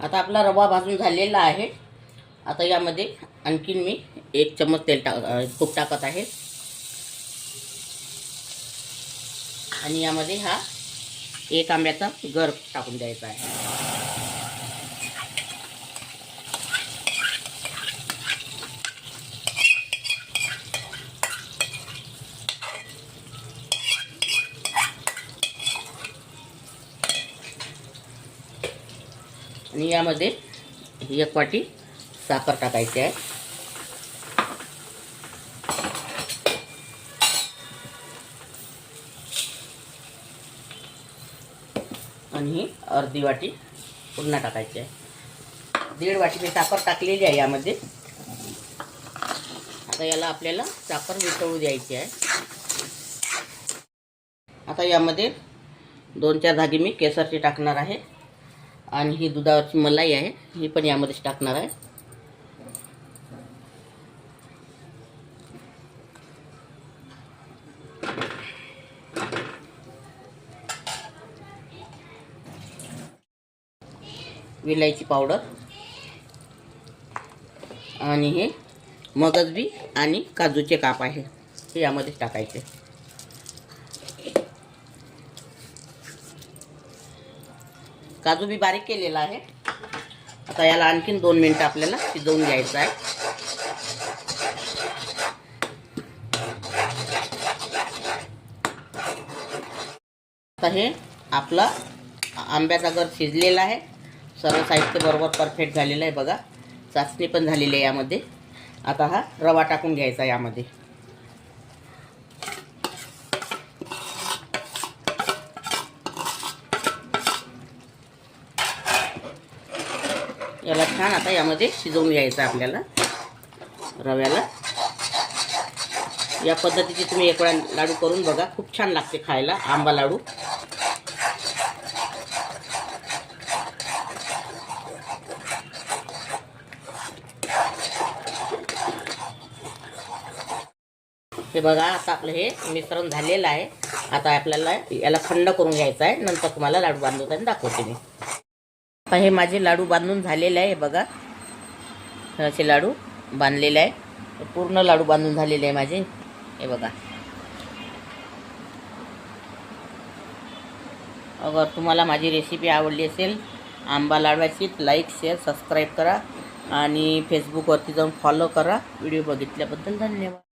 आता आपला रवा भाजून झालेला आहे। आता यामध्ये आणखीन मी 1 चम्मच तूप टाकत आहे आणि यामध्ये हा 1 आंब्याचा गर टाकून द्यायचा आहे। आणि यामध्ये 1 वाटी साखर टाकायची आहे आणि अर्धी वाटी पुन्हा टाकायची आहे। 1.5 वाटी मी साखर टाकलेली आहे यामध्ये। आता याला आपल्याला साखर वितळू द्यायची आहे। आता यामध्ये 2-4 धागे मी केसरचे टाकणार आहे आणि ही दुधावरची मलाई आहे ही पण यामध्ये टाकणार आहे। विलायची पावडर आणि हे मगजबी आणि काजूचे काप आहे हे यामध्ये टाकायचे। काजू बी बारीक केलेला आहे। आता याला आणखीन 2 मिनिटं आपल्याला शिजवून घ्यायचं आहे। आता हे आपला आंब्याचा गर शिजलेला आहे। सर्व साहित्य बरोबर परफेक्ट झालेलं आहे बघा। चाचणी पण झालेली आहे यामध्ये। आता हा रवा टाकून घ्यायचा यामध्ये। याला छान आता यामध्ये शिजवून घ्यायचं आपल्याला रव्याला। या पद्धतीने तुम्ही एक वेळा लाडू करून बघा, खूप छान लागते खायला आंबा लाडू। हे बघा आता आपलं हे मिश्रण झालेलं आहे। आता आपल्याला याला थंड करून घ्यायचं आहे, नंतर तुम्हाला लाडू बांधताना दाखवते मी। आता हे माझे लाडू बांधून झालेले आहे बघा। असे लाडू बांधलेले आहे, पूर्ण लाडू बांधून झालेले आहे माझे हे बघा। अगर तुम्हाला माझी रेसिपी आवडली असेल आंबा लाडवाची, लाईक शेअर सबस्क्राईब करा आणि फेसबुकवरती जाऊन फॉलो करा। व्हिडिओ बघितल्याबद्दल धन्यवाद।